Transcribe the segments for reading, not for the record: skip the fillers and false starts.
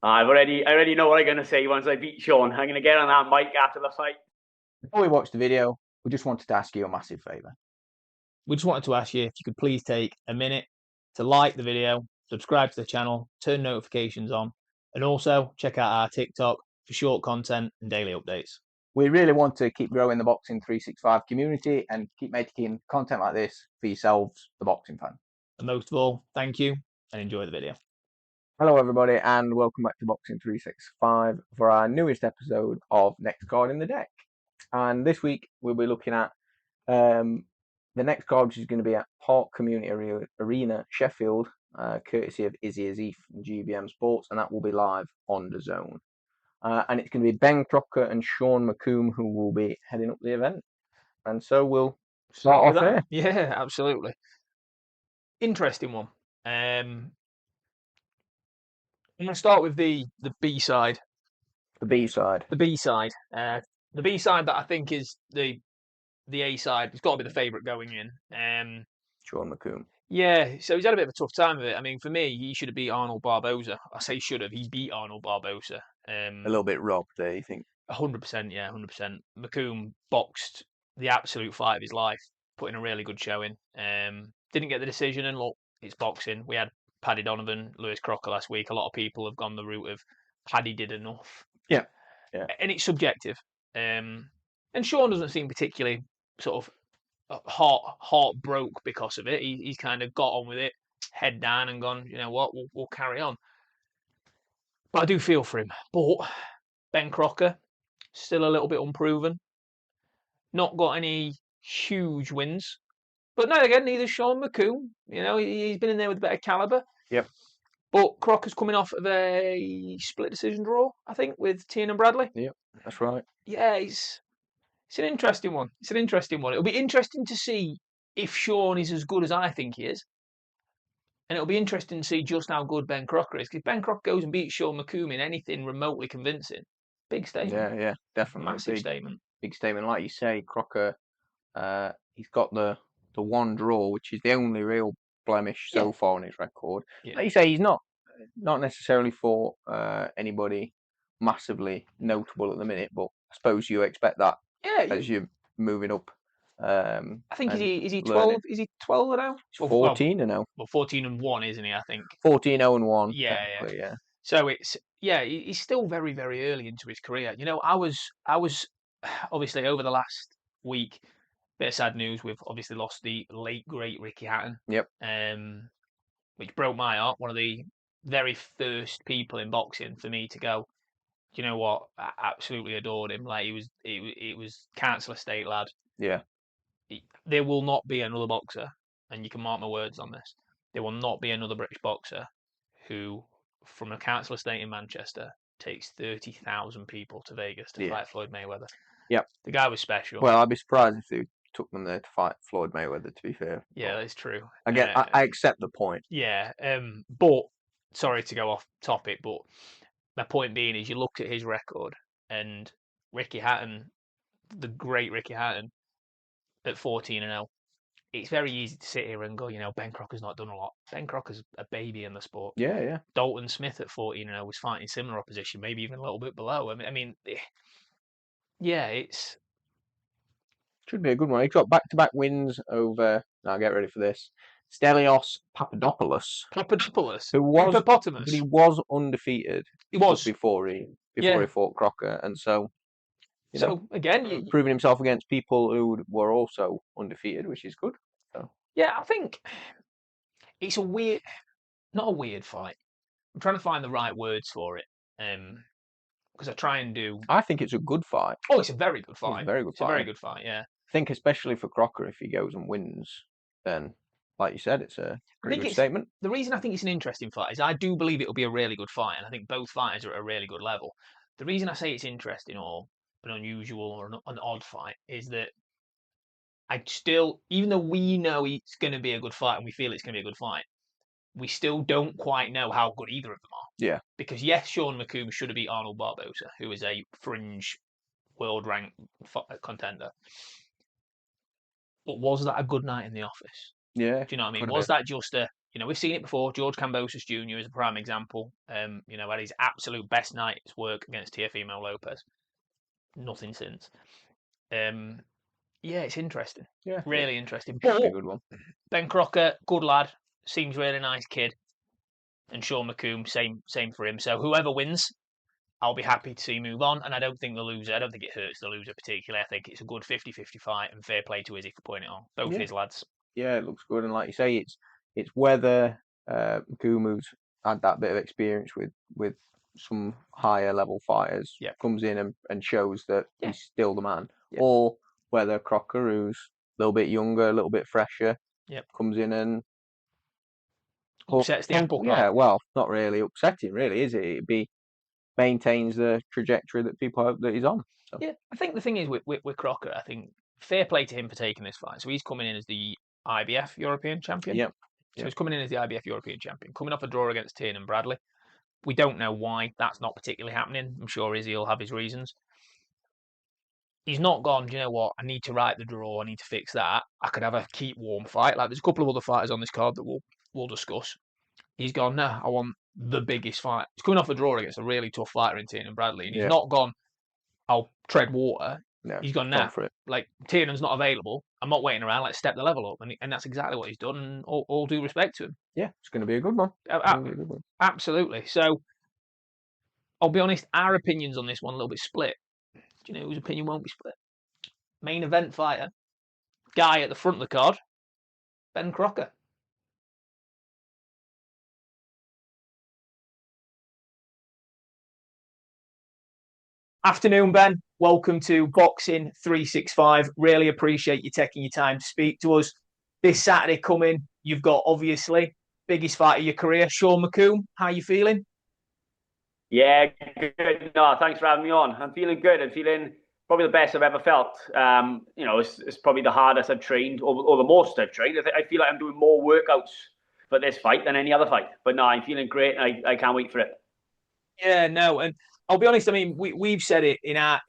I already know what I'm going to say once I beat Sean. I'm going to get on that mic after the fight. Before we watch the video, we just wanted to ask you a massive favour. We just wanted to ask you if you could please take a minute to like the video, subscribe to the channel, turn notifications on, and also check out our TikTok for short content and daily updates. We really want to keep growing the Boxing 365 community and keep making content like this for yourselves, the boxing fan. And most of all, thank you and enjoy the video. Hello everybody and welcome back to Boxing 365 for our newest episode of Next Card in the Deck. And this week we'll be looking at the next card, which is going to be at Park Community Arena Sheffield, courtesy of Izzy Azif and GBM Sports, and that will be live on the Zone. And it's going to be Ben Crocker and Sean McComb who will be heading up the event. And so we'll start off here. Yeah, absolutely. Interesting one. I'm going to start with the B side. The B side. The B side. The B side that I think is the A side. It's got to be the favourite going in. Sean McComb. Yeah, so he's had a bit of a tough time of it. I mean, for me, he should have beat Arnold Barboza. I say should have. He beat Arnold Barboza. A little bit robbed there, you think? 100%, yeah, 100%. McComb boxed the absolute fight of his life, put in a really good showing. Didn't get the decision, and look, it's boxing. We had Paddy Donovan, Lewis Crocker last week. A lot of people have gone the route of Paddy did enough. Yeah. And it's subjective. And Sean doesn't seem particularly sort of heart broke because of it. He's kind of got on with it, head down, and gone, you know what, we'll carry on. But I do feel for him. But Ben Crocker, still a little bit unproven. Not got any huge wins. But no, again, neither Sean McComb. You know, he's been in there with a better calibre. Yep. But Crocker's coming off of a split decision draw, I think, with Tiernan Bradley. Yep, that's right. Yeah, it's an interesting one. It's an interesting one. It'll be interesting to see if Sean is as good as I think he is. And it'll be interesting to see just how good Ben Crocker is. Because if Ben Crocker goes and beats Sean McComb in anything remotely convincing, big statement. Yeah, definitely. Massive statement. Big statement. Like you say, Crocker, he's got the one draw, which is the only real blemish so far on his record. Yeah. Like you say, he's not necessarily for anybody massively notable at the minute, but I suppose you expect that as you're moving up. I think is he 12? Is he 12 now? 14 and 0. Well, 14 and 1, isn't he? I think 14-0 and 1. Yeah. So he's still very, very early into his career. You know, I was obviously over the last week. Bit of sad news. We've obviously lost the late great Ricky Hatton. Yep. Which broke my heart. One of the very first people in boxing for me to go, you know what? I absolutely adored him. Like it was Council Estate lad. Yeah. There will not be another boxer, and you can mark my words on this. There will not be another British boxer who, from a Council Estate in Manchester, takes 30,000 people to Vegas to fight Floyd Mayweather. Yep. The guy was special. Well, I'd be surprised if they took them there to fight Floyd Mayweather, to be fair. Yeah, that's true. Again, I accept the point. Yeah, but, sorry to go off topic, but my point being is you look at his record, and Ricky Hatton, the great Ricky Hatton, at 14 and 0, it's very easy to sit here and go, you know, Ben Crocker's not done a lot. Ben Crocker's a baby in the sport. Yeah. Dalton Smith at 14 and 0 was fighting similar opposition, maybe even a little bit below. I mean, yeah, it's should be a good one. He's got back-to-back wins over. Now get ready for this. Stelios Papadopoulos, who was hippopotamus. He was undefeated. He was before he fought Crocker, and so. Again, proving himself against people who were also undefeated, which is good. So. Yeah, I think it's not a weird fight. I'm trying to find the right words for it, because I try and do. I think it's a good fight. Oh, it's a very good fight. It's a very good fight. A very good fight. Yeah. I think especially for Crocker, if he goes and wins, then, like you said, it's a pretty good statement. The reason I think it's an interesting fight is I do believe it will be a really good fight, and I think both fighters are at a really good level. The reason I say it's interesting or an unusual or an odd fight is that I still, even though we know it's going to be a good fight and we feel it's going to be a good fight, we still don't quite know how good either of them are. Yeah. Because yes, Sean McComb should have beat Arnold Barboza, who is a fringe world rank contender. But was that a good night in the office? Yeah. Do you know what I mean? Was that just we've seen it before. George Kambosos Jr. is a prime example. Had his absolute best night's work against Teofimo Lopez. Nothing since. It's interesting. Yeah, really interesting. But But a good one. Ben Crocker, good lad, seems really nice kid, and Sean McComb, same for him. So whoever wins, I'll be happy to see move on. And I don't think it hurts the loser particularly. I think it's a good 50-50 fight, and fair play to Izzy for putting it on. Both his lads. Yeah, it looks good, and like you say, it's whether McComb, who's had that bit of experience with some higher level fighters, comes in and shows that he's still the man, or whether Crocker, who's a little bit younger, a little bit fresher, comes in and upsets the apple cart. Yeah, well, not really upsetting, really, is it? Maintains the trajectory that people hope that he's on. So. Yeah, I think the thing is with Crocker, I think fair play to him for taking this fight. So he's coming in as the IBF European champion. Yep. So he's coming in as the IBF European champion, coming off a draw against Tiernan Bradley. We don't know why that's not particularly happening. I'm sure Izzy will have his reasons. He's not gone, do you know what, I need to right the draw, I need to fix that. I could have a keep warm fight. Like, there's a couple of other fighters on this card that we'll discuss. He's gone, no, I want the biggest fight. He's coming off a draw against a really tough fighter in Tiernan Bradley, and he's not gone, I'll tread water. No, he's gone, now. Like, Tiernan's not available. I'm not waiting around. Let's step the level up. And that's exactly what he's done. And all due respect to him. Yeah, it's going to be a good one. Absolutely. So, I'll be honest, our opinions on this one a little bit split. Do you know whose opinion won't be split? Main event fighter, guy at the front of the card, Ben Crocker. Afternoon, Ben. Welcome to Boxing 365. Really appreciate you taking your time to speak to us. This Saturday coming, you've got, obviously, biggest fight of your career, Sean McComb. How are you feeling? Yeah, good. No, thanks for having me on. I'm feeling good. I'm feeling probably the best I've ever felt. It's probably the hardest I've trained, or the most I've trained. I feel like I'm doing more workouts for this fight than any other fight. But no, I'm feeling great. I can't wait for it. Yeah, no, and I'll be honest. I mean, we've said it in our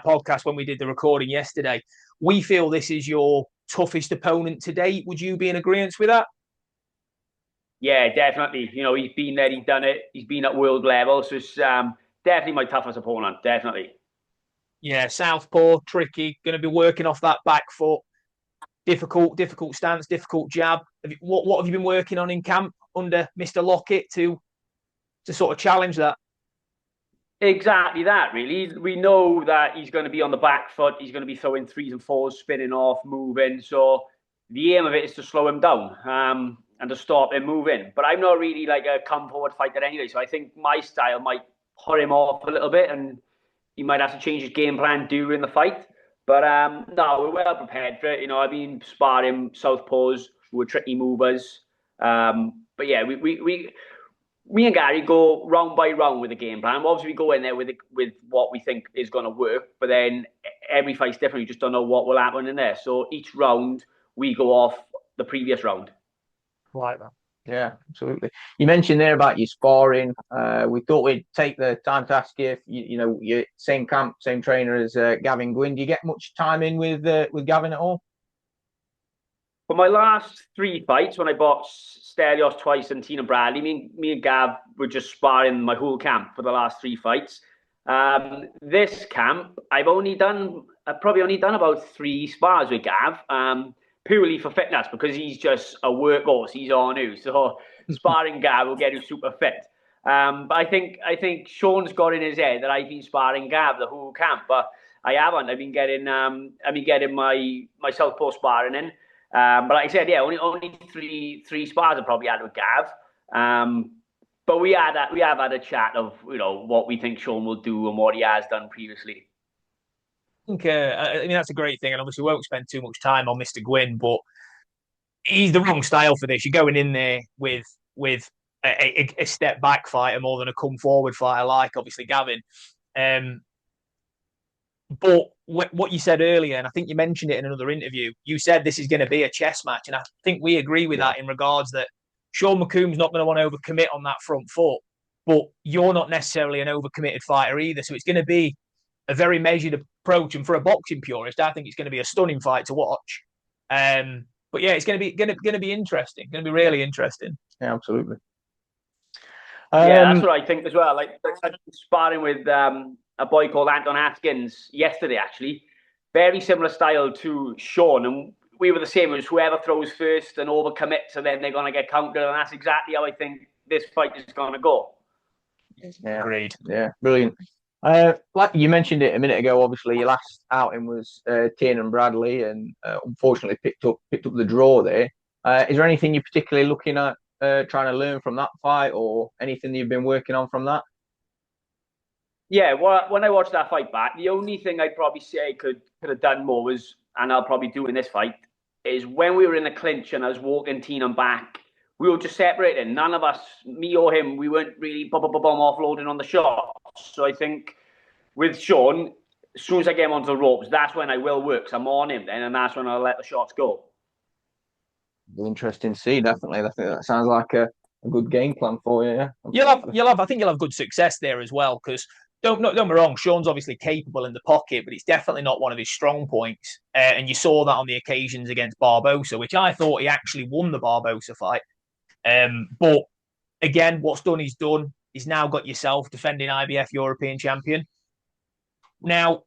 podcast when we did the recording yesterday. We feel this is your toughest opponent to date. Would you be in agreement with that? Yeah, definitely. He's been there, he's done it. He's been at world level, so it's definitely my toughest opponent. Definitely. Yeah, southpaw, tricky. Going to be working off that back foot. Difficult stance, difficult jab. What have you been working on in camp under Mr. Lockett to sort of challenge that? Exactly that, really. We know that he's going to be on the back foot. He's going to be throwing 3s and 4s, spinning off, moving. So the aim of it is to slow him down and to stop him moving. But I'm not really like a come-forward fighter anyway. So I think my style might put him off a little bit, and he might have to change his game plan during the fight. But no, we're well prepared for it. I've been sparring southpaws who are tricky movers. But yeah, me and Gary go round by round with the game plan. Obviously, we go in there with what we think is going to work, but then every fight's different. You just don't know what will happen in there. So each round, we go off the previous round. Like that. Yeah, absolutely. You mentioned there about your sparring. We thought we'd take the time to ask you if you're same camp, same trainer as Gavin Gwynn. Do you get much time in with Gavin at all? For my last 3 fights, when I boxed Stelios twice and Tina Bradley, me and Gav were just sparring my whole camp for the last 3 fights. This camp, I've probably only done about 3 spars with Gav, purely for fitness, because he's just a workhorse. He's on new, so sparring Gav will get him super fit. But I think Sean's got in his head that I've been sparring Gav the whole camp, but I haven't. I've been getting my southpaw sparring in. But like I said, yeah, only three spars I probably had with Gav. But we have had a chat of what we think Sean will do and what he has done previously. I think that's a great thing, and obviously we won't spend too much time on Mr. Gwynn, but he's the wrong style for this. You're going in there with a step back fighter more than a come forward fighter, like obviously Gavin. But what you said earlier, and I think you mentioned it in another interview, you said this is going to be a chess match, and I think we agree with that in regards that Sean McComb's not going to want to overcommit on that front foot, but you're not necessarily an overcommitted fighter either, so it's going to be a very measured approach, and for a boxing purist, I think it's going to be a stunning fight to watch. But But yeah, it's going to be interesting. Going to be really interesting. Yeah, absolutely. Yeah, that's what I think as well. Like I was sparring with a boy called Anton Haskins yesterday, actually. Very similar style to Sean, and we were the same. It was whoever throws first and overcommits, and then they're going to get countered, and that's exactly how I think this fight is going to go. Yeah, agreed. Yeah, brilliant. Like you mentioned it a minute ago, obviously your last outing was Tiernan Bradley, and unfortunately picked up the draw there. Is there anything you're particularly looking at trying to learn from that fight, or anything that you've been working on from that? Yeah, well, when I watched that fight back, the only thing I'd probably say I could have done more was, and I'll probably do in this fight, is when we were in the clinch and I was walking Tiernan back, we were just separating. None of us, me or him, we weren't really offloading on the shots. So I think with Sean, as soon as I get him onto the ropes, that's when I will work. So I'm on him then, and that's when I'll let the shots go. Interesting to see, definitely. I think that sounds like a good game plan for you. Yeah. I think you'll have good success there as well, because don't get me wrong, Sean's obviously capable in the pocket, but it's definitely not one of his strong points. And you saw that on the occasions against Barbosa, which I thought he actually won the Barbosa fight. But again, what's done is done. He's now got yourself defending IBF European champion. Now,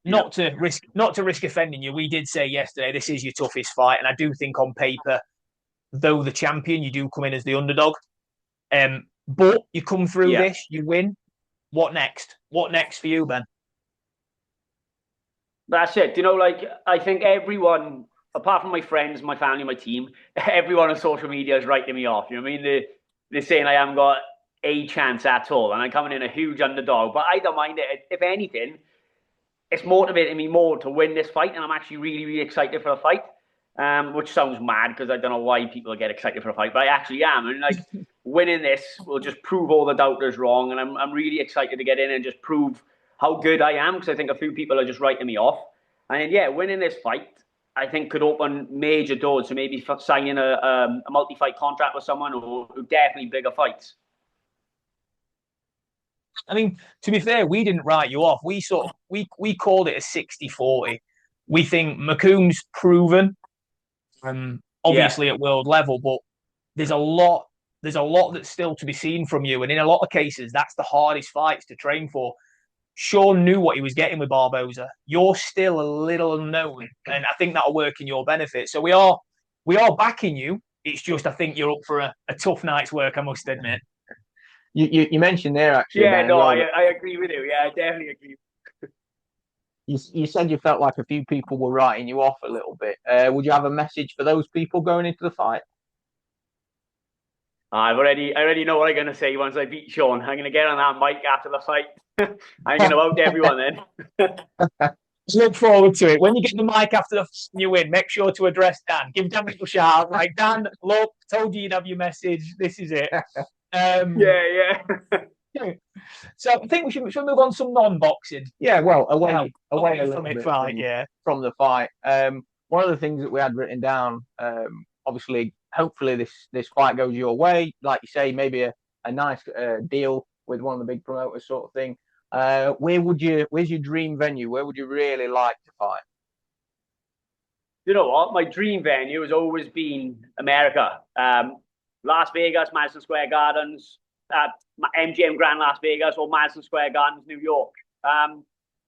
not to risk offending you, we did say yesterday this is your toughest fight, and I do think on paper, though the champion, you do come in as the underdog. But you come through this, you win. What next? What next for you, Ben? That's it. You know, like I think everyone, apart from my friends, my family, my team, everyone on social media is writing me off. You know what I mean? They're saying I haven't got a chance at all, and I'm coming in a huge underdog. But I don't mind it. If anything, it's motivating me more to win this fight, and I'm actually really, really excited for the fight. Which sounds mad because I don't know why people get excited for a fight, but I actually am. And like winning this will just prove all the doubters wrong, and I'm really excited to get in and just prove how good I am, because I think a few people are just writing me off. And yeah, winning this fight, I think, could open major doors to maybe signing a multi-fight contract with someone, or definitely bigger fights. I mean, to be fair, we didn't write you off. We called it a 60-40. We think McComb's proven, obviously at world level, but there's a lot that's still to be seen from you, and in a lot of cases, that's the hardest fights to train for. Sean knew what he was getting with Barbosa. You're still a little unknown, and I think that'll work in your benefit. So we are backing you. It's just I think you're up for a tough night's work, I must admit. You mentioned there actually. Yeah, no, I agree with you. Yeah, I definitely agree. You said you felt like a few people were writing you off a little bit. Would you have a message for those people going into the fight? I already know what I'm going to say once I beat Sean. I'm going to get on that mic after the fight. I'm going to out everyone then. Look forward to it. When you get the mic after the you win, make sure to address Dan. Give Dan a little shout. Like, Dan, look, told you you'd have your message. This is it. Yeah. So I think we should move on to some non-boxing. Yeah, well, away from it, fight. From the fight. One of the things that we had written down, obviously, hopefully this fight goes your way. Like you say, maybe a nice deal with one of the big promoters, sort of thing. Where's your dream venue? Where would you really like to fight? You know what? My dream venue has always been America. Las Vegas, Madison Square Gardens, MGM Grand Las Vegas, or Madison Square Gardens, New York.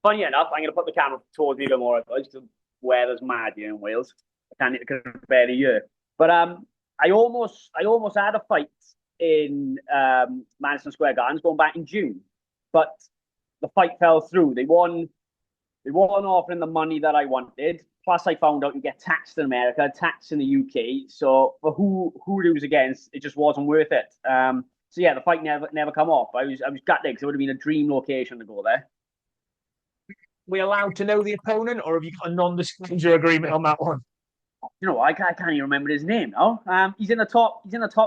Funny enough, I'm going to put the camera towards me a bit more. The weather's mad here in Wales. I can't compare the year. But I almost had a fight in Madison Square Gardens going back in June, but the fight fell through. They won offering the money that I wanted. Plus, I found out you get taxed in America, taxed in the UK. So for who it was against, it just wasn't worth it. So yeah, the fight never come off. I was gutted because it would have been a dream location to go there. We allowed to know the opponent, or have you got a non-disclosure agreement on that one? You know, I can't even remember his name now. He's in the top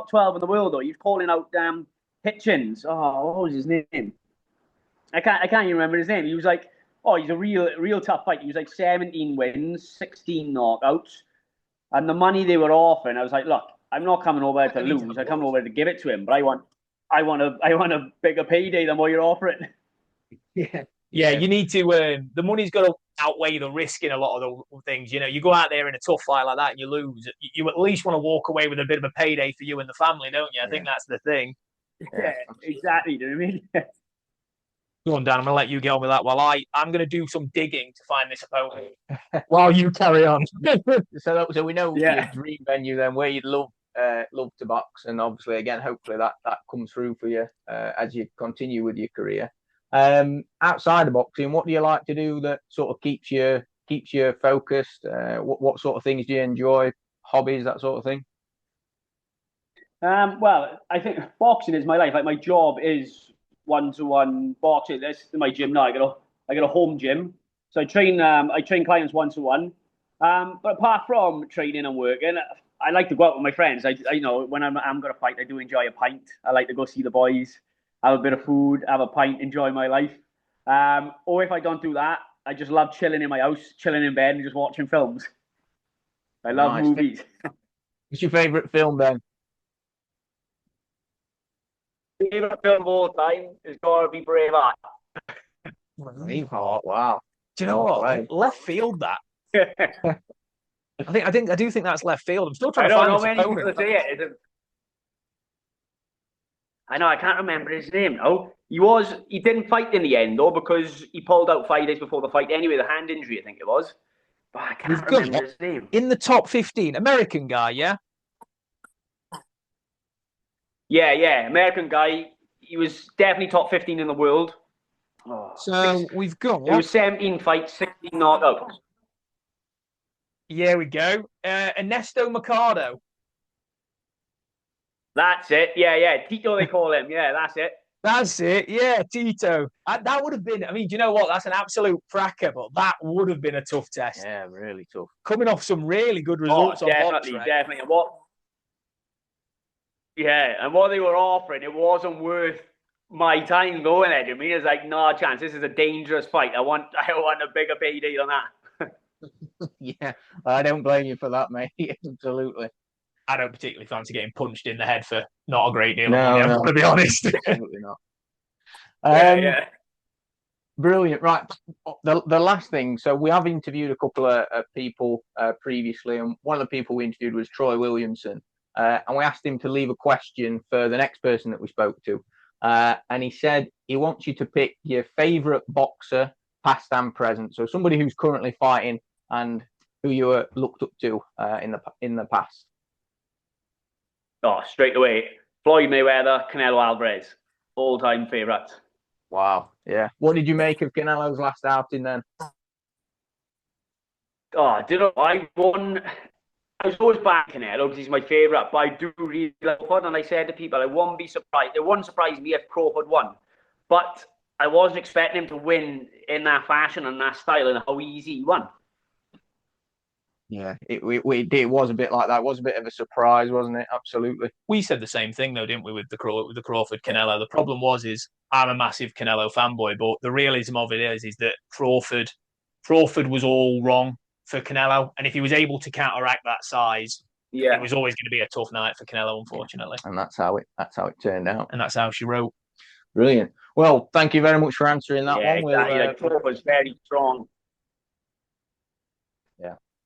12 in the world though. He's calling out Hitchens. Oh, what was his name? I can't even remember his name. He was like, oh, he's a real tough fight. He was like 17 wins, 16 knockouts, and the money they were offering, I was like, look, I'm not coming over to lose. I'm coming over to give it to him, but I want a bigger payday than what you're offering. Yeah. Yeah, you need to. The money's got to outweigh the risk in a lot of the things. You know, you go out there in a tough fight like that and you lose. You at least want to walk away with a bit of a payday for you and the family, don't you? I think that's the thing. Yeah, exactly. Do you know what I mean? Go on, Dan. I'm going to let you get on with that while I'm going to do some digging to find this opponent while you carry on. So we know your dream venue then, where you'd love to box, and obviously again, hopefully that comes through for you as you continue with your career. Outside of boxing, what do you like to do that sort of keeps you focused? What sort of things do you enjoy? Hobbies, that sort of thing. Well, I think boxing is my life. Like my job is one-to-one boxing. This is my gym now. I got a home gym, so I train clients one-to-one. But apart from training and working, I like to go out with my friends. I you know, when I'm gonna fight, I do enjoy a pint. I like to go see the boys, have a bit of food, have a pint, enjoy my life. Or if I don't do that, I just love chilling in my house, chilling in bed, and just watching films. I love movies. What's your favourite film, Ben? Favorite film of all time is gotta be Braveheart. Braveheart, wow. Do you know what? Right. Left field that. I do think that's left field. I'm still trying to find this opponent. I know, I can't remember his name now. He didn't fight in the end though, because he pulled out 5 days before the fight anyway, the hand injury, I think it was. But I can't remember his name. In the top 15, American guy, yeah? Yeah, American guy. He was definitely top 15 in the world. We've got... It was 17 fights, 16 knockouts. Here we go. Ernesto Mercado. That's it. Yeah. Tito, they call him. Yeah, that's it. That's it. Yeah, Tito. That would have been... I mean, do you know what? That's an absolute cracker, but that would have been a tough test. Yeah, really tough. Coming off some really good results on box, right? Definitely. And what they were offering, it wasn't worth my time going there. I mean, it's like, no chance. This is a dangerous fight. I want a bigger payday than that. Yeah, I don't blame you for that, mate. Absolutely. I don't particularly fancy getting punched in the head for not a great deal of money, I'm going to be honest. Absolutely not. Yeah. Brilliant. Right. The last thing. So we have interviewed a couple of people previously, and one of the people we interviewed was Troy Williamson. And we asked him to leave a question for the next person that we spoke to. And he said he wants you to pick your favourite boxer, past and present. So somebody who's currently fighting and who you were looked up to in the past. Oh, straight away. Floyd Mayweather, Canelo Alvarez. All-time favourite. Wow. Yeah. What did you make of Canelo's last outing then? Oh, I was always back Canelo because he's my favourite, but I do really like Crawford, and I said to people, I won't be surprised. It wouldn't surprise me if Crawford won, but I wasn't expecting him to win in that fashion and that style and how easy he won. Yeah, it was a bit like that. It was a bit of a surprise, wasn't it? Absolutely. We said the same thing though, didn't we, with the Crawford Canelo? The problem is I'm a massive Canelo fanboy, but the realism of it is that Crawford was all wrong for Canelo, and if he was able to counteract that size, it was always going to be a tough night for Canelo, unfortunately. And that's how it turned out. And that's how she wrote. Brilliant. Well, thank you very much for answering that one. Exactly. Crawford was very strong.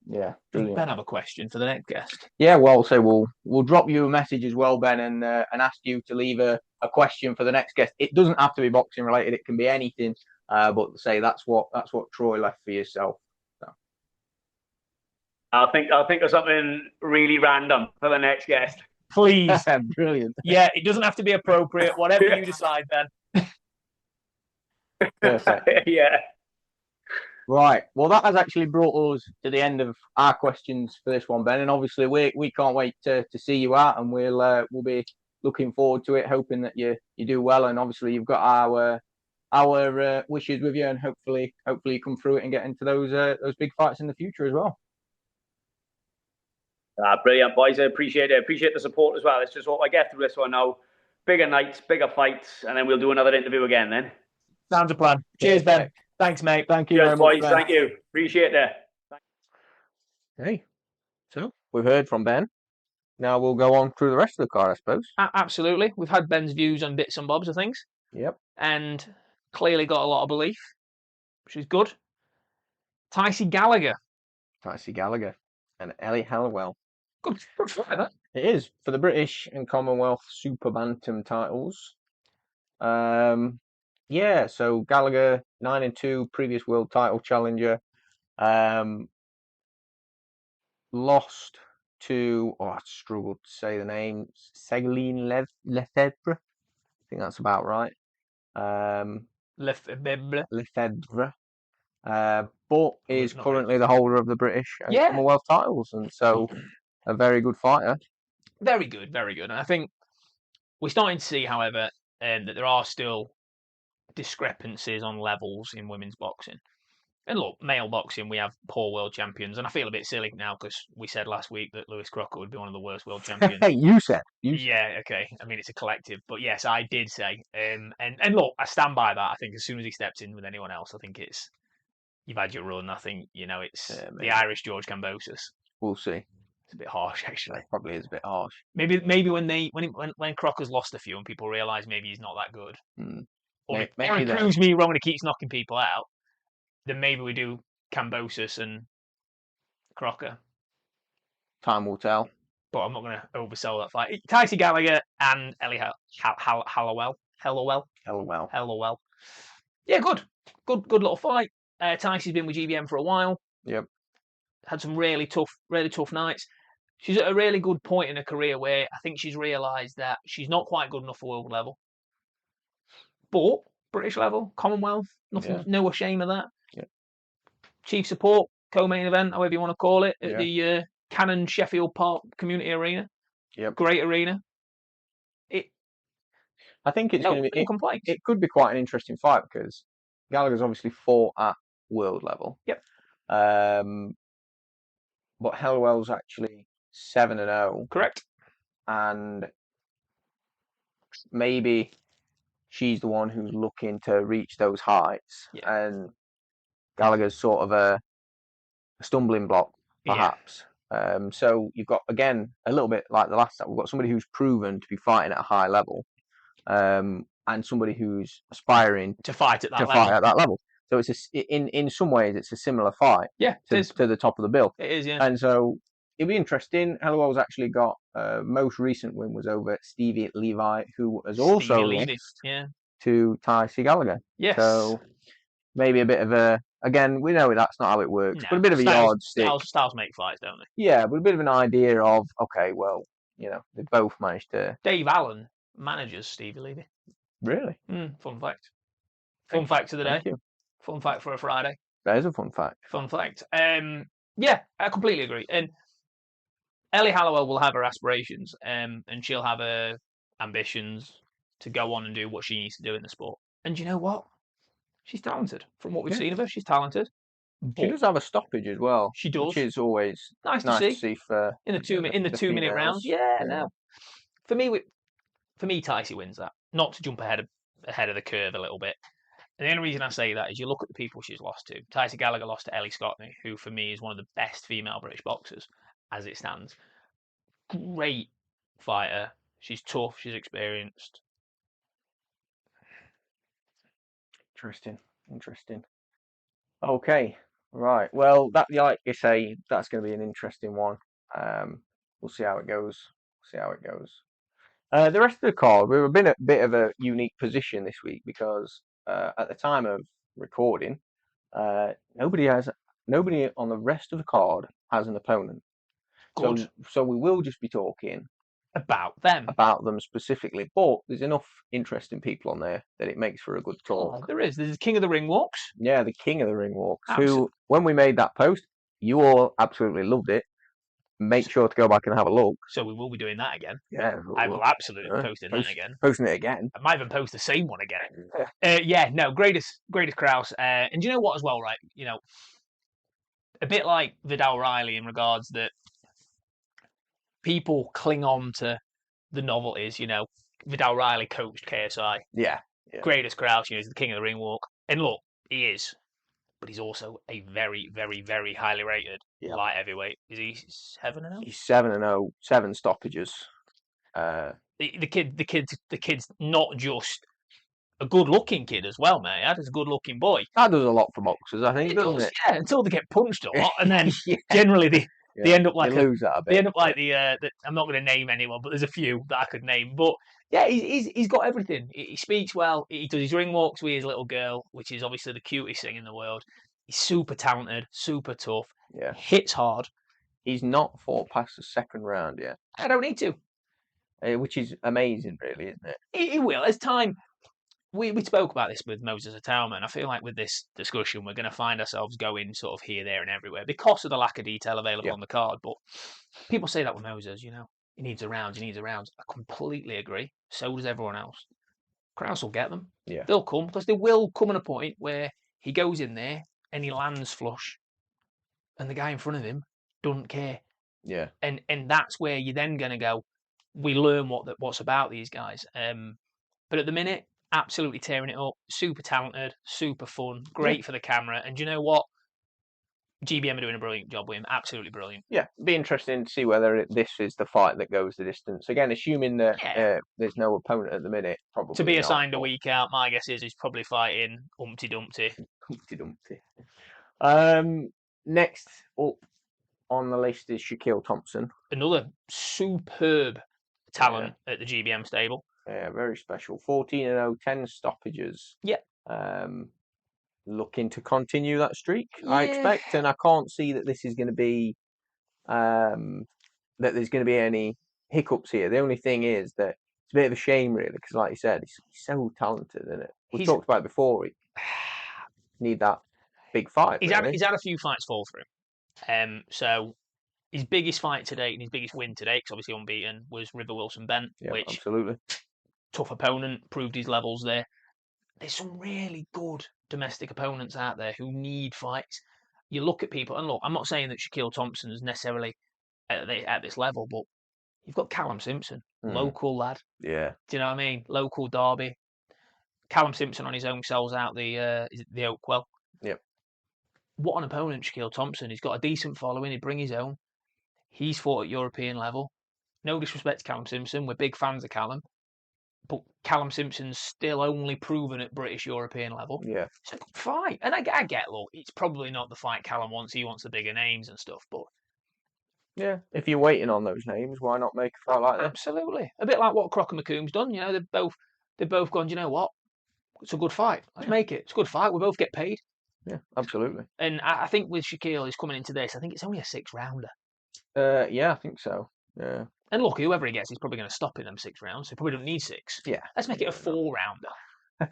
Yeah. Does Ben have a question for the next guest? Yeah, well, so we'll drop you a message as well, Ben, and ask you to leave a question for the next guest. It doesn't have to be boxing related; it can be anything. But say that's what Troy left for yourself. So. I'll think of something really random for the next guest. Please. Brilliant. Yeah, it doesn't have to be appropriate. Whatever you decide, Ben. Perfect. Yeah. Right. Well, that has actually brought us to the end of our questions for this one, Ben. And obviously, we can't wait to see you out, and we'll be looking forward to it, hoping that you do well. And obviously, you've got our wishes with you, and hopefully you come through it and get into those big fights in the future as well. Brilliant, boys. I appreciate it. I appreciate the support as well. It's just what I get through this one now. Bigger nights, bigger fights, and then we'll do another interview again then. Sounds a plan. Cheers, Ben. Thanks, mate. Thank you very much, boys. Ben. Thank you. Appreciate that. Okay. So we've heard from Ben. Now we'll go on through the rest of the card, I suppose. Absolutely. We've had Ben's views on bits and bobs of things. Yep. And clearly got a lot of belief. which is good. Gallagher. Gallagher and Ellie Hellewell. Good fight, that. It is for the British and Commonwealth Super Bantam titles. Yeah, so Gallagher 9-2, previous world title challenger. Lost to, I struggled to say the name, Ségolène Lefebvre. I think that's about right. Lefebvre. But is currently the holder of the British and Commonwealth titles, and so a very good fighter. Very good, very good. And I think we're starting to see, however, that there are still discrepancies on levels in women's boxing. And look, male boxing, we have poor world champions, and I feel a bit silly now because we said last week that Lewis Crocker would be one of the worst world champions. Hey, you said. Yeah, okay. I mean, it's a collective, but yes, I did say. And look, I stand by that. I think as soon as he steps in with anyone else, I think you've had your run. I think it's the Irish George Kambosos. We'll see. It's a bit harsh, actually. It probably is a bit harsh. Maybe when Crocker's lost a few and people realise maybe he's not that good, or it proves me wrong and he keeps knocking people out, then maybe we do Kambosos and Crocker. Time will tell. But I'm not going to oversell that fight. Tyson Gallagher and Ellie Hellewell. Yeah, good little fight. Tyson's been with GBM for a while. Yep. Had some really tough nights. She's at a really good point in her career where I think she's realised that she's not quite good enough for world level. But British level, Commonwealth, nothing, no shame of that. Yep. Chief support, co-main event, however you want to call it, at the Cannon Sheffield Park Community Arena. Yep. Great arena. I think it's going to be. It could be quite an interesting fight because Gallagher's obviously fought at world level. Yep. But Hellewell's actually 7-0. Correct. And maybe she's the one who's looking to reach those heights. Yeah. And Gallagher's sort of a stumbling block, perhaps. Yeah. So you've got, again, a little bit like the last time, we've got somebody who's proven to be fighting at a high level, and somebody who's aspiring to fight at that level. So it's in some ways it's a similar fight. Yeah, to the top of the bill. It is, yeah. And so it'll be interesting. Hellewell's actually got most recent win was over Stevie Levi, who has also lost to Tyson Gallagher. Yes. So maybe a bit of a, again, we know that's not how it works, but a bit of a yardstick. Styles make fights, don't they? Yeah, but a bit of an idea of, okay, well, they both managed to. Dave Allen manages Stevie Levy. Really? Fun fact. Fun fact of the day. Thank you. Fun fact for a Friday. That is a fun fact. Fun fact. Yeah, I completely agree. And Ellie Hellewell will have her aspirations, and she'll have her ambitions to go on and do what she needs to do in the sport. And you know what? She's talented. From what we've seen of her, she's talented. She does have a stoppage as well. She does. Which is always nice to see for in the 2-minute rounds. Yeah, no. For me, Tyson wins that. Not to jump ahead of the curve a little bit. And the only reason I say that is you look at the people she's lost to. Tyson Gallagher lost to Ellie Scottney, who for me is one of the best female British boxers as it stands. Great fighter. She's tough. She's experienced. Interesting. Okay, right. Well, that, like you say, that's going to be an interesting one. We'll see how it goes. The rest of the card, we've been a bit of a unique position this week because at the time of recording, nobody on the rest of the card has an opponent. Good. So we will just be talking about them specifically, but there's enough interesting people on there that it makes for a good talk. Oh, there is. There's the King of the Ring Walks. Yeah, the King of the Ring Walks. Who, when we made that post, you all absolutely loved it. Make sure to go back and have a look. So we will be doing that again. Yeah, I will absolutely be posting it again. I might even post the same one again. Greatest Kraus. And you know what as well, right? A bit like Vidal Riley in regards that people cling on to the novelties. Vidal Riley coached KSI. Yeah. Greatest Kraus, he's the King of the Ring Walk. And look, he is. But he's also a very, very, very highly rated light heavyweight. Is he 7-0? He's 7-0, 7 stoppages. The kid's not just a good-looking kid as well, mate. That is a good-looking boy. That does a lot for boxers, I think, It doesn't does, it? yeah, until they get punched a lot, and then Yeah. generally they end up like they lose that a bit. They end up like I'm not going to name anyone, but there's a few that I could name. But yeah, he's got everything. He speaks well. He does his ring walks with his little girl, which is obviously the cutest thing in the world. He's super talented, super tough. Yeah. Hits hard. He's not fought past the second round yet. I don't need to. Which is amazing, really, isn't it? He will. As time, we spoke about this with Moses Atauman. I feel like with this discussion, we're going to find ourselves going sort of here, there, and everywhere because of the lack of detail available on the card. But people say that with Moses, he needs a round, he needs a round. I completely agree. So does everyone else. Kraus will get them. Yeah. They'll come because they will come at a point where he goes in there and he lands flush, and the guy in front of him doesn't care. Yeah. And that's where you're then going to go. We learn what's about these guys. But at the minute, absolutely tearing it up. Super talented, super fun, great for the camera. And do you know what? GBM are doing a brilliant job with him. Absolutely brilliant. Yeah, be interesting to see whether this is the fight that goes the distance. Again, assuming that there's no opponent at the minute, probably to be not, assigned a week out. My guess is he's probably fighting Humpty Dumpty. Humpty Dumpty. Next up on the list is Shaquille Thompson. Another superb talent at the GBM stable. Yeah, very special. 14-0, 10 stoppages. Yeah. Looking to continue that streak, I expect, and I can't see that this is going to be that there's going to be any hiccups here. The only thing is that it's a bit of a shame, really, because, like you said, he's so talented, isn't it? We talked about it before. He need that big fight. He's had a few fights fall through. So his biggest fight to date and his biggest win to date, because obviously unbeaten, was River Wilson Bent, which absolutely tough opponent, proved his levels there. There's some really good domestic opponents out there who need fights. You look at people, and look, I'm not saying that Shaquille Thompson is necessarily at this level, but you've got Callum Simpson, local lad. Yeah. Do you know what I mean? Local derby. Callum Simpson on his own sells out the Oakwell. Yep. What an opponent, Shaquille Thompson. He's got a decent following. He'd bring his own. He's fought at European level. No disrespect to Callum Simpson. We're big fans of Callum. But Callum Simpson's still only proven at British European level. Yeah. It's a good fight. And I get, look, it's probably not the fight Callum wants. He wants the bigger names and stuff. But yeah, if you're waiting on those names, why not make a fight like that? Absolutely. A bit like what Crocker McComb's done. They've both gone, you know what? It's a good fight. Let's make it. It's a good fight. We both get paid. Yeah, absolutely. And I think with Shaquille, he's coming into this, I think it's only a 6-rounder. Yeah, I think so. Yeah. And look, whoever he gets, he's probably going to stop in them 6 rounds. So he probably don't need 6. Yeah. Let's make it a 4-rounder.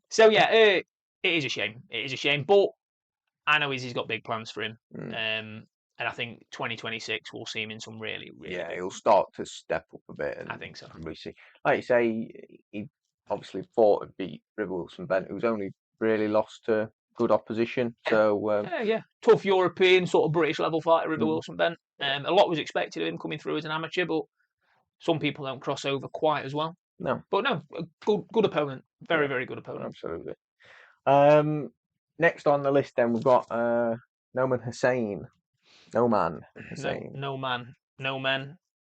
So yeah, it is a shame. It is a shame. But I know he's got big plans for him. And I think 2026 we'll see him in some really, really. Yeah, he'll start to step up a bit. And I think so. We see, like you say, he obviously fought and beat River Wilson Bent, who's only really lost to good opposition. So tough European sort of British level fighter, River Wilson Bent. A lot was expected of him coming through as an amateur, but some people don't cross over quite as well. No, but no, a good opponent, very very good opponent. Absolutely. Next on the list, then we've got Noman Hussain. No man.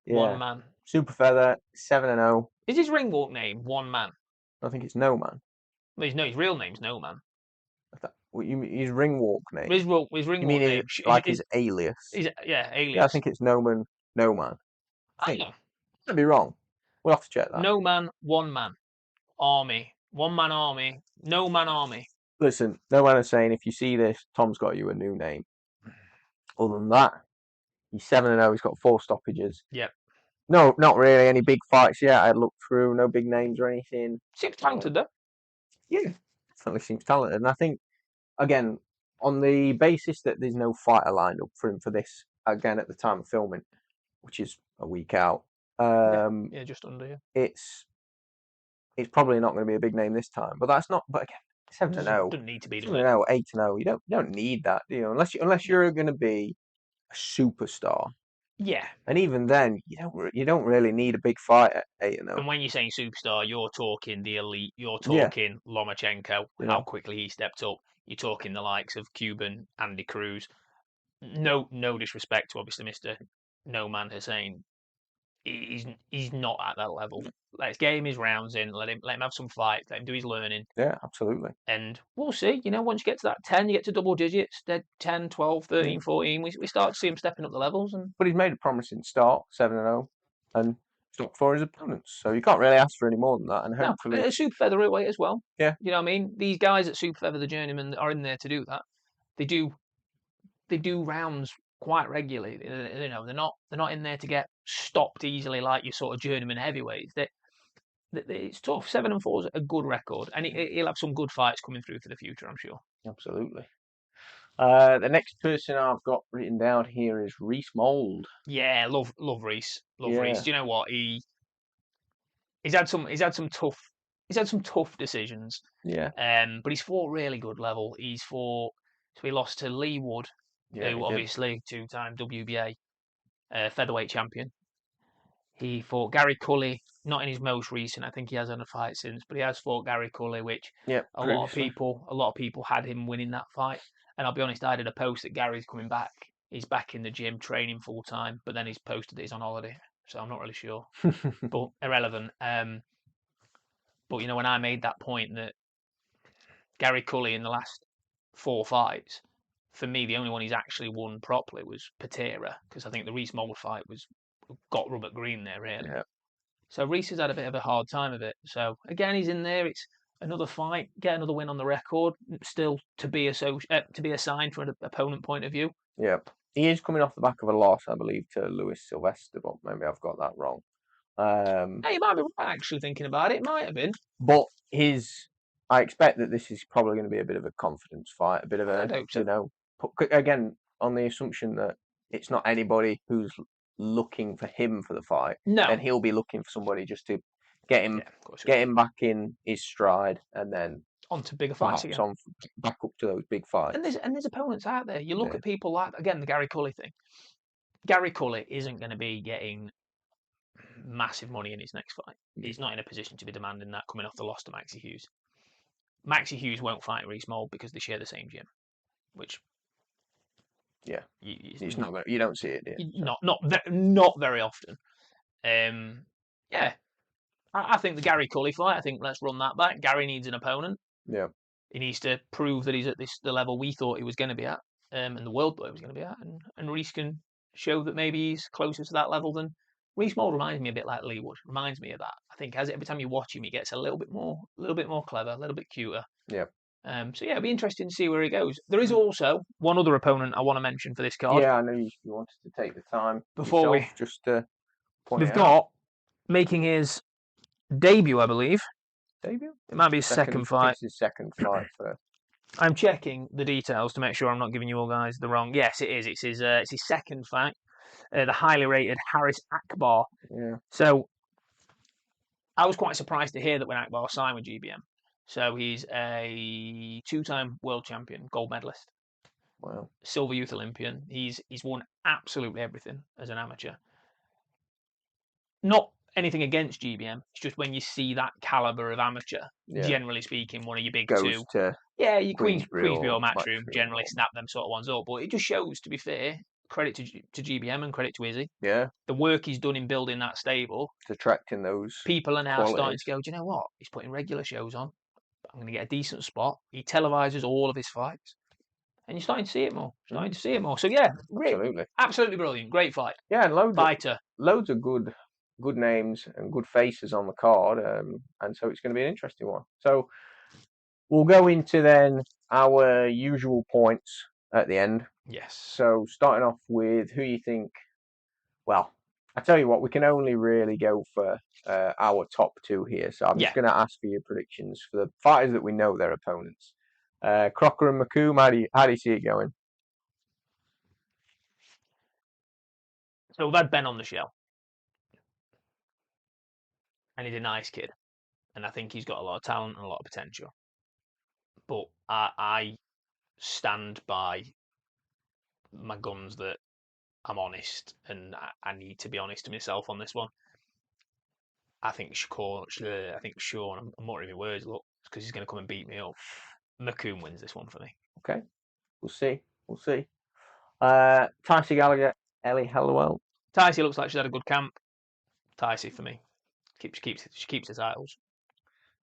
One man. Super feather, 7-0. Is his ring walk name One Man? I think it's No Man. Well, his real name's No Man. His ring walk name. His ring walk name. His alias. Alias. Yeah, I think it's Noman, No Man. I know. I'd be wrong. We'll have to check that. No Man, One Man. Army. One Man Army. No Man Army. Listen, No Man is saying if you see this, Tom's got you a new name. Other than that, he's 7-0. He's got 4 stoppages. Yep. No, not really any big fights yet. I looked through, no big names or anything. Seems talented though. Yeah, definitely seems talented. And I think, again, on the basis that there's no fighter lined up for him for this, again, at the time of filming, which is a week out. Just under, yeah. It's probably not going to be a big name this time. But that's not, but again, 7-0. Doesn't need to be. 7-0, 8-0. You don't need that, unless you're going to be a superstar. Yeah. And even then, you don't really need a big fight at 8-0. And when you're saying superstar, you're talking the elite. You're talking Lomachenko, how quickly he stepped up. You're talking the likes of Cuban, Andy Cruz. No disrespect to obviously Mr. No Man Hussain. he's not at that level. Let's get him his rounds in. Let him have some fights. Let him do his learning. Yeah, absolutely. And we'll see. Once you get to that 10, you get to double digits. They're 10, 12, 13, 14. We start to see him stepping up the levels. But he's made a promising start, 7-0, and stopped for his opponents. So you can't really ask for any more than that. And hopefully, a super featherweight weight as well. Yeah. You know what I mean? These guys at super feather, the journeymen, are in there to do that. They do rounds quite regularly. They're not in there to get stopped easily like your sort of journeyman heavyweights. It's tough. 7-4 is a good record, and he'll have some good fights coming through for the future, I'm sure. Absolutely. The next person I've got written down here is Reece Mould. Yeah, love Reece. Reece. Do you know what? He's had some tough decisions. Yeah. But he's fought really good level. So he lost to Lee Wood, who obviously 2-time WBA featherweight champion. He fought Gary Cully, not in his most recent. I think he has had a fight since, but he has fought Gary Cully, which a lot of people had him winning that fight. And I'll be honest, I did a post that Gary's coming back. He's back in the gym training full time, but then he's posted that he's on holiday, so I'm not really sure. But irrelevant. But when I made that point that Gary Cully in the last 4 fights, for me, the only one he's actually won properly was Patera, because I think the Reece Mould fight got Robert Green there, really. Yeah. So Reece has had a bit of a hard time of it. So again, he's in there. It's another fight, get another win on the record, still to be assigned from an opponent point of view. Yeah. He is coming off the back of a loss, I believe, to Lewis Sylvester, but maybe I've got that wrong. Hey, you might be right, actually, thinking about it. It might have been. But I expect that this is probably going to be a bit of a confidence fight, a bit of again, on the assumption that it's not anybody who's looking for him for the fight. No. And he'll be looking for somebody just to get him back in his stride, and then on to bigger fights again. Back up to those big fights. And there's opponents out there. You look at people like, again, the Gary Cully thing. Gary Cully isn't going to be getting massive money in his next fight. He's not in a position to be demanding that coming off the loss to Maxie Hughes. Maxie Hughes won't fight Reece Mould because they share the same gym, which it's not gonna, you don't see it, do you? Not very often. I think the Gary Cully fight, I think let's run that back. Gary needs an opponent. Yeah. He needs to prove that he's at the level we thought he was going to be at, and the world thought he was going to be at, and Reece can show that maybe he's closer to that level than Reece Mould. Reminds me a bit like Lee Wood. Reminds me of that. I think every time you watch him, he gets a little bit more clever, a little bit cuter. Yeah. So it'll be interesting to see where he goes. There is also one other opponent I want to mention for this card. Yeah, I know you wanted to take the time before yourself, just to point we've got making his debut, I believe. Debut? It might be his second fight. It's his second fight. I'm checking the details to make sure I'm not giving you all guys the wrong. Yes, it is. It's his second fight. The highly rated Haris Akbar. Yeah. So I was quite surprised to hear that when Akbar signed with GBM. So he's a 2-time world champion, gold medalist. Wow. Silver Youth Olympian. He's won absolutely everything as an amateur. Not anything against GBM. It's just when you see that caliber of amateur, generally speaking, one of your big two. Your Queensbury or Matchroom generally snap them sort of ones up. But it just shows, to be fair, credit to GBM and credit to Izzy. Yeah. The work he's done in building that stable. It's attracting those people are now starting to go, do you know what? He's putting regular shows on. I'm going to get a decent spot. He televises all of his fights. And you're starting to see it more. So yeah, absolutely brilliant. Great fight. Yeah, and loads of good names and good faces on the card. And so it's going to be an interesting one. So we'll go into then our usual points at the end. Yes. So starting off with who you think, well, I tell you what, we can only really go for our top 2 here. So I'm just going to ask for your predictions for the fighters that we know their opponents. Crocker and McComb, how do you see it going? So we've had Ben on the show. And he's a nice kid. And I think he's got a lot of talent and a lot of potential. But I stand by my guns that I'm honest, and I need to be honest to myself on this one. I think Shawn, I'm not in my words, look, because he's going to come and beat me up. McComb wins this one for me. Okay, we'll see. Tyson Gallagher, Hellewell. Tyson looks like she's had a good camp. Ticey for me. She keeps the titles.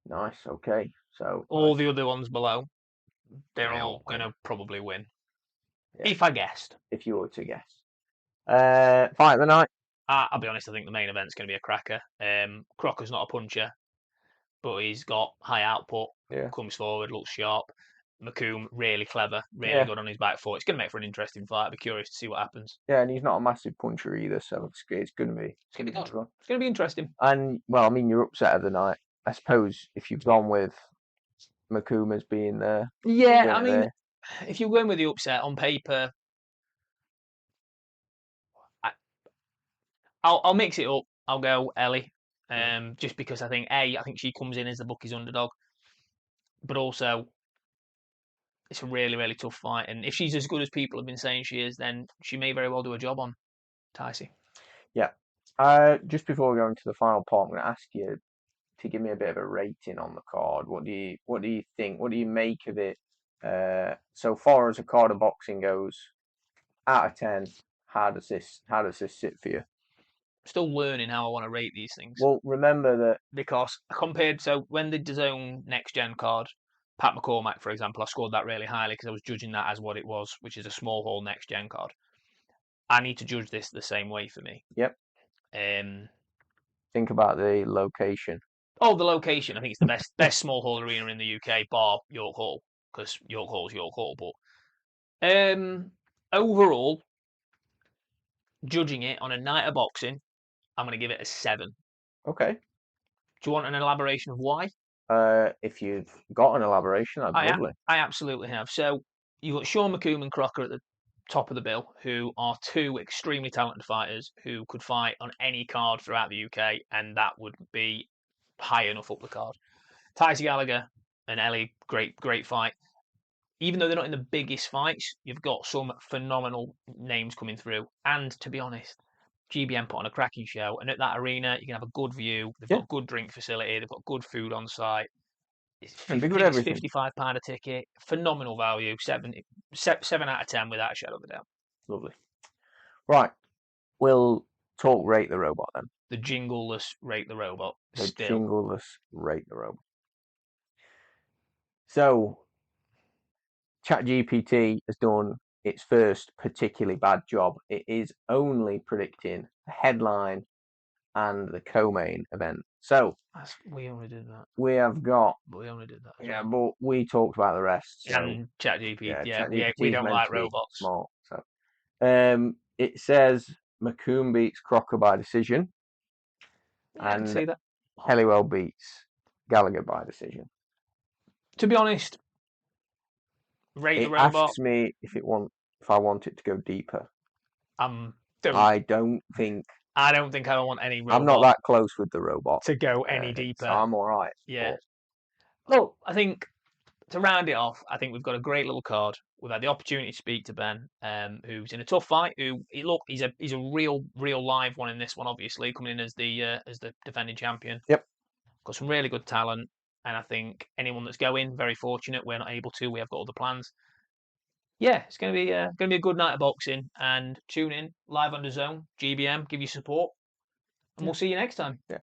Nice. Okay. So all the other ones below, they're They all all going to probably win. Yeah. If I guessed. If you were to guess. Fight of the night. I'll be honest, I think the main event's going to be a cracker. Crocker's not a puncher, but he's got high output, Yeah. comes forward, looks sharp. McComb, really clever, really Yeah. good on his back foot. It's going to make for an interesting fight. I'd be curious to see what happens. Yeah, and he's not a massive puncher either, so it's going to be. It's going to be good. It's going to be interesting. And, well, I mean, your upset of the night, I suppose, if you've gone with McComb as being there. Yeah, I mean, if you're going with the upset on paper, I'll mix it up. I'll go Ellie, just because I think she comes in as the bookies underdog, but also it's a really, really tough fight. And if she's as good as people have been saying she is, then she may very well do a job on Ticey. Yeah. Just before we go into the final part, I'm going to ask you to give me a bit of a rating on the card. What do you think? What do you make of it? So far as a card of boxing goes, out of 10, how does this sit for you? Still learning how I want to rate these things. Well, remember that because when the DAZN Next Gen card, Pat McCormack, for example, I scored that really highly because I was judging that as what it was, which is a small hall Next Gen card. I need to judge this the same way for me. Yep. Think about the location. Oh, the location. I think it's the best small hall arena in the UK, bar York Hall, because York Hall is York Hall. But overall, judging it on a night of boxing, I'm going to give it a 7. Okay. Do you want an elaboration of why? If you've got an elaboration, that'd be lovely. I absolutely have. So you've got Sean McComb and Crocker at the top of the bill, who are two extremely talented fighters who could fight on any card throughout the UK, and that would be high enough up the card. Ticey Gallagher and Ellie, great fight. Even though they're not in the biggest fights, you've got some phenomenal names coming through. And to be honest, GBM put on a cracking show, and at that arena, you can have a good view. They've got a good drink facility. They've got good food on site. It's £55 a ticket. Phenomenal value. 7 out of 10 without a shadow of a doubt. Lovely. Right. We'll talk Rate the Robot then. The jingleless Rate the Robot. Jingleless Rate the Robot. So, ChatGPT has done its first particularly bad job. It is only predicting the headline and the co-main event. So we only did that. We have got. But we only did that. Yeah, but we talked about the rest. So, and ChatGPT. Yeah, we don't like robots. Small, so, it says McComb beats Crocker by decision, and see that. Hellewell beats Gallagher by decision. To be honest, Rate the Robot. It asks me if I want it to go deeper. I don't think I want any robot. I'm not that close with the robot to go any deeper. So I'm all right. Yeah. Well, I think to round it off, I think we've got a great little card. We've had the opportunity to speak to Ben, who's in a tough fight. He's a real live one in this one. Obviously, coming in as the defending champion. Yep. Got some really good talent, and I think anyone that's going, very fortunate. We're not able to. We have got other plans. Yeah, it's going to be a good night of boxing, and tune in live on DAZN, GBM, give you support, and we'll see you next time. Yeah.